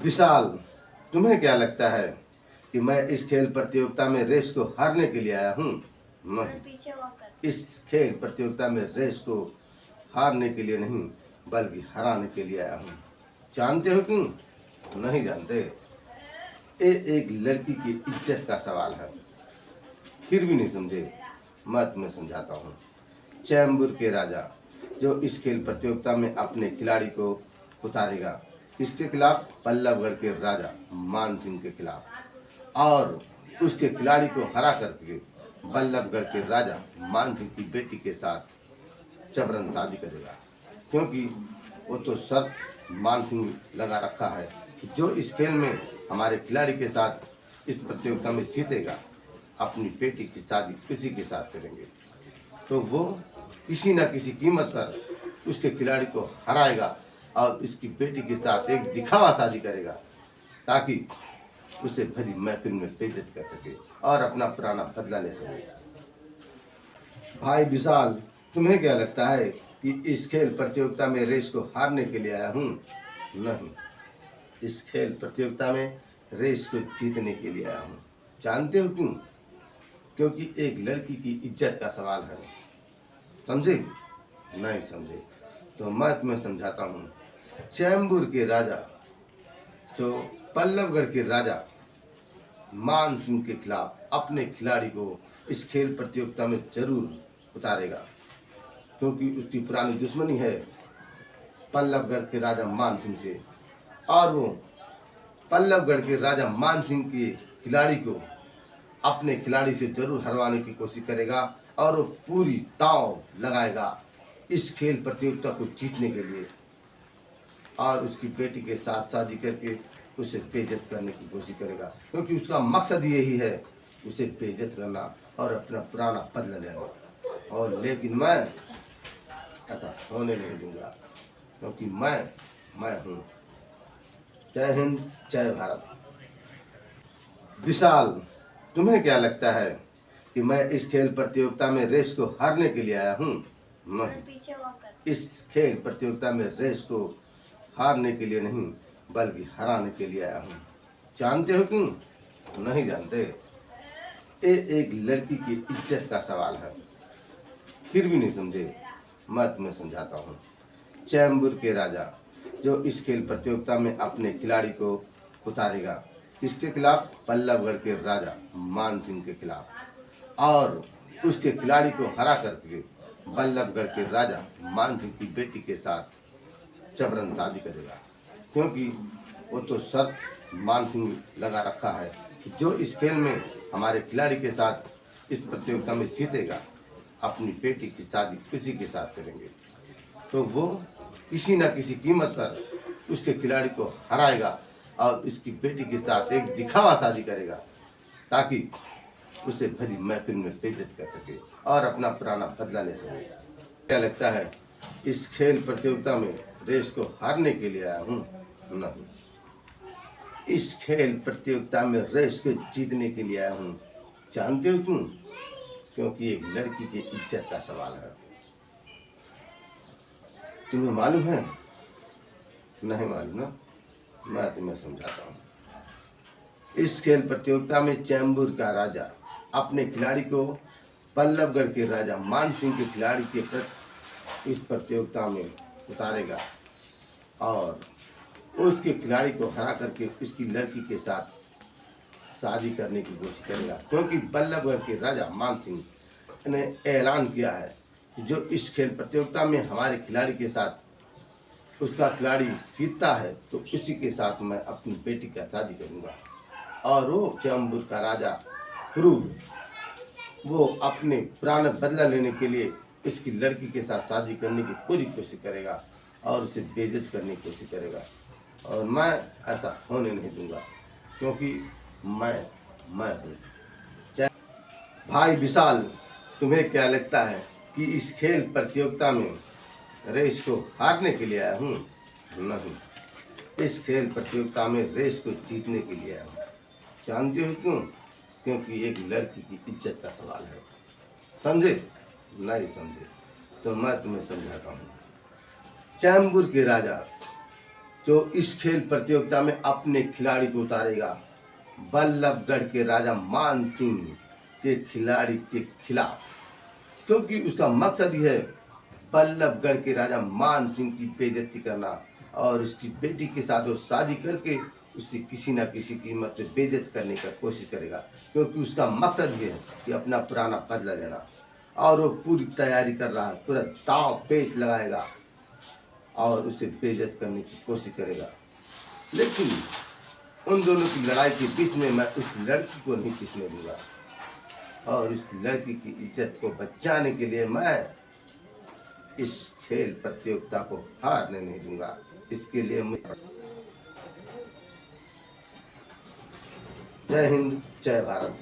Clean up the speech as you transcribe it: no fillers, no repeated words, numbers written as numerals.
विशाल, तुम्हें क्या लगता है कि मैं इस खेल प्रतियोगिता में रेस को हारने के लिए आया हूँ? नहीं, इस खेल प्रतियोगिता में रेस को हारने के लिए नहीं बल्कि हराने के लिए आया हूँ। जानते हो क्यों? नहीं जानते। ये एक लड़की की इज्जत का सवाल है। फिर भी नहीं समझे? मैं तुम्हें समझाता हूँ। चैम्बूर के राजा जो इस खेल प्रतियोगिता में अपने खिलाड़ी को उतारेगा, इसके खिलाफ पल्लवगढ़ के राजा मान सिंह के खिलाफ, और उसके खिलाड़ी को हरा करके बल्लभगढ़ के राजा मान सिंह की बेटी के साथ जबरन शादी करेगा। क्योंकि वो तो शर्त मान सिंह लगा रखा है कि जो इस खेल में हमारे खिलाड़ी के साथ इस प्रतियोगिता में जीतेगा, अपनी बेटी की शादी उसी के साथ करेंगे। तो वो किसी न किसी कीमत पर उसके खिलाड़ी को हराएगा और उसकी बेटी के साथ एक दिखावा शादी करेगा, ताकि उसे भरी महफिल में बेइज्जत कर सके और अपना पुराना बदला ले सके। भाई विशाल, तुम्हें क्या लगता है कि इस खेल प्रतियोगिता में रेस को हारने के लिए आया हूँ? नहीं, इस खेल प्रतियोगिता में रेस को जीतने के लिए आया हूँ। जानते हो क्यों? क्योंकि एक लड़की की इज्जत का सवाल है। समझे? नहीं समझे तो मैं तुम्हें समझाता हूँ। चैम्बूर के राजा जो पल्लवगढ़ के राजा मान सिंह के खिलाफ अपने खिलाड़ी को इस खेल प्रतियोगिता में जरूर उतारेगा, क्योंकि उसकी पुरानी दुश्मनी है पल्लवगढ़ के राजा मान सिंह से, और वो पल्लवगढ़ के राजा मान सिंह के खिलाड़ी को अपने खिलाड़ी से जरूर हरवाने की कोशिश करेगा, और वो पूरी दांव लगाएगा इस खेल प्रतियोगिता को जीतने के लिए, और उसकी बेटी के साथ शादी करके उसे बेइज्जत करने की कोशिश करेगा, क्योंकि उसका मकसद यही है उसे बेइज्जत करना और अपना पुराना बदला लेना। और लेकिन मैं ऐसा होने नहीं दूंगा, क्योंकि मैं हूँ। जय हिंद, जय भारत। विशाल, तुम्हें क्या लगता है कि मैं इस खेल प्रतियोगिता में रेस को हारने के लिए आया हूँ? नहीं, इस खेल प्रतियोगिता में रेस को हारने के लिए नहीं बल्कि हराने के लिए आया हूँ। जानते हो क्यों? नहीं जानते। ये एक लड़की की इज्जत का सवाल है। फिर भी नहीं समझे? मैं तुम्हें समझाता हूँ। चैम्बूर के राजा जो इस खेल प्रतियोगिता में अपने खिलाड़ी को उतारेगा, इसके खिलाफ पल्लवगढ़ के राजा मान सिंह के खिलाफ, और उसके खिलाड़ी को हरा करके बल्लभगढ़ के राजा मान सिंह की बेटी के साथ जबरन शादी करेगा। क्योंकि वो तो शर्त मान सिंह लगा रखा है कि जो इस खेल में हमारे खिलाड़ी के साथ इस प्रतियोगिता में जीतेगा, अपनी बेटी की शादी उसी के साथ करेंगे। तो वो किसी न किसी कीमत पर उसके खिलाड़ी को हराएगा और उसकी बेटी के साथ एक दिखावा शादी करेगा, ताकि उसे भरी महफिल में बेइज्जत कर सके और अपना पुराना बदला ले सके। क्या लगता है इस खेल प्रतियोगिता में रेस को हारने के लिए आया हूँ? नहीं, इस खेल प्रतियोगिता में रेस को जीतने के लिए आया हूँ। जानते हो क्यों? क्योंकि एक लड़की की इज्जत का सवाल है। तुम्हें मालूम है? नहीं मालूम ना? मैं तुम्हें समझाता हूँ। इस खेल प्रतियोगिता में चैम्बूर का राजा अपने खिलाड़ी को पल्लवगढ़ के राजा मान सिंह के खिलाड़ी के प्रति इस प्रतियोगिता में उतारेगा, और उसके खिलाड़ी को हरा करके उसकी लड़की के साथ शादी करने की कोशिश करेगा। क्योंकि बल्लभगढ़ के राजा मान सिंह ने ऐलान किया है कि जो इस खेल प्रतियोगिता में हमारे खिलाड़ी के साथ उसका खिलाड़ी जीतता है, तो उसी के साथ मैं अपनी बेटी का शादी करूंगा। और वो चैम्बूर का राजा क्रूर, वो अपने पुराने बदला लेने के लिए इसकी लड़की के साथ शादी करने की पूरी कोशिश करेगा और उसे बेइज्जत करने की कोशिश करेगा, और मैं ऐसा होने नहीं दूंगा, क्योंकि मैं हूँ। भाई विशाल, तुम्हें क्या लगता है कि इस खेल प्रतियोगिता में रेस को हारने के लिए आया हूँ? नहीं, इस खेल प्रतियोगिता में रेस को जीतने के लिए आया हूँ। जानते हो क्यों? क्योंकि एक लड़की की इज्जत का सवाल है। समझे? नहीं समझे तो मैं तुम्हें समझाता हूँ। चैम्बूर के राजा जो इस खेल प्रतियोगिता में अपने खिलाड़ी को उतारेगा। बल्लभगढ़ के राजा मान सिंह के खिलाड़ी के खिलाफ, क्योंकि उसका मकसद यह है बल्लभगढ़ के राजा मान सिंह की बेइज्जती करना और उसकी बेटी के साथ वो शादी करके उसे किसी न किसी कीमत पे बेइज्जत करने का कोशिश करेगा, क्योंकि उसका मकसद ये है कि अपना पुराना बदला लेना। और वो पूरी तैयारी कर रहा है, पूरा दांव पेच लगाएगा और उसे बेइज्जत करने की कोशिश करेगा। लेकिन उन दोनों की लड़ाई के बीच में मैं उस लड़की को नहीं टिकने दूंगा और उस लड़की की इज्जत को बचाने के लिए मैं इस खेल प्रतियोगिता को हारने नहीं दूंगा। इसके लिए मुझे जय हिंद, जय भारत।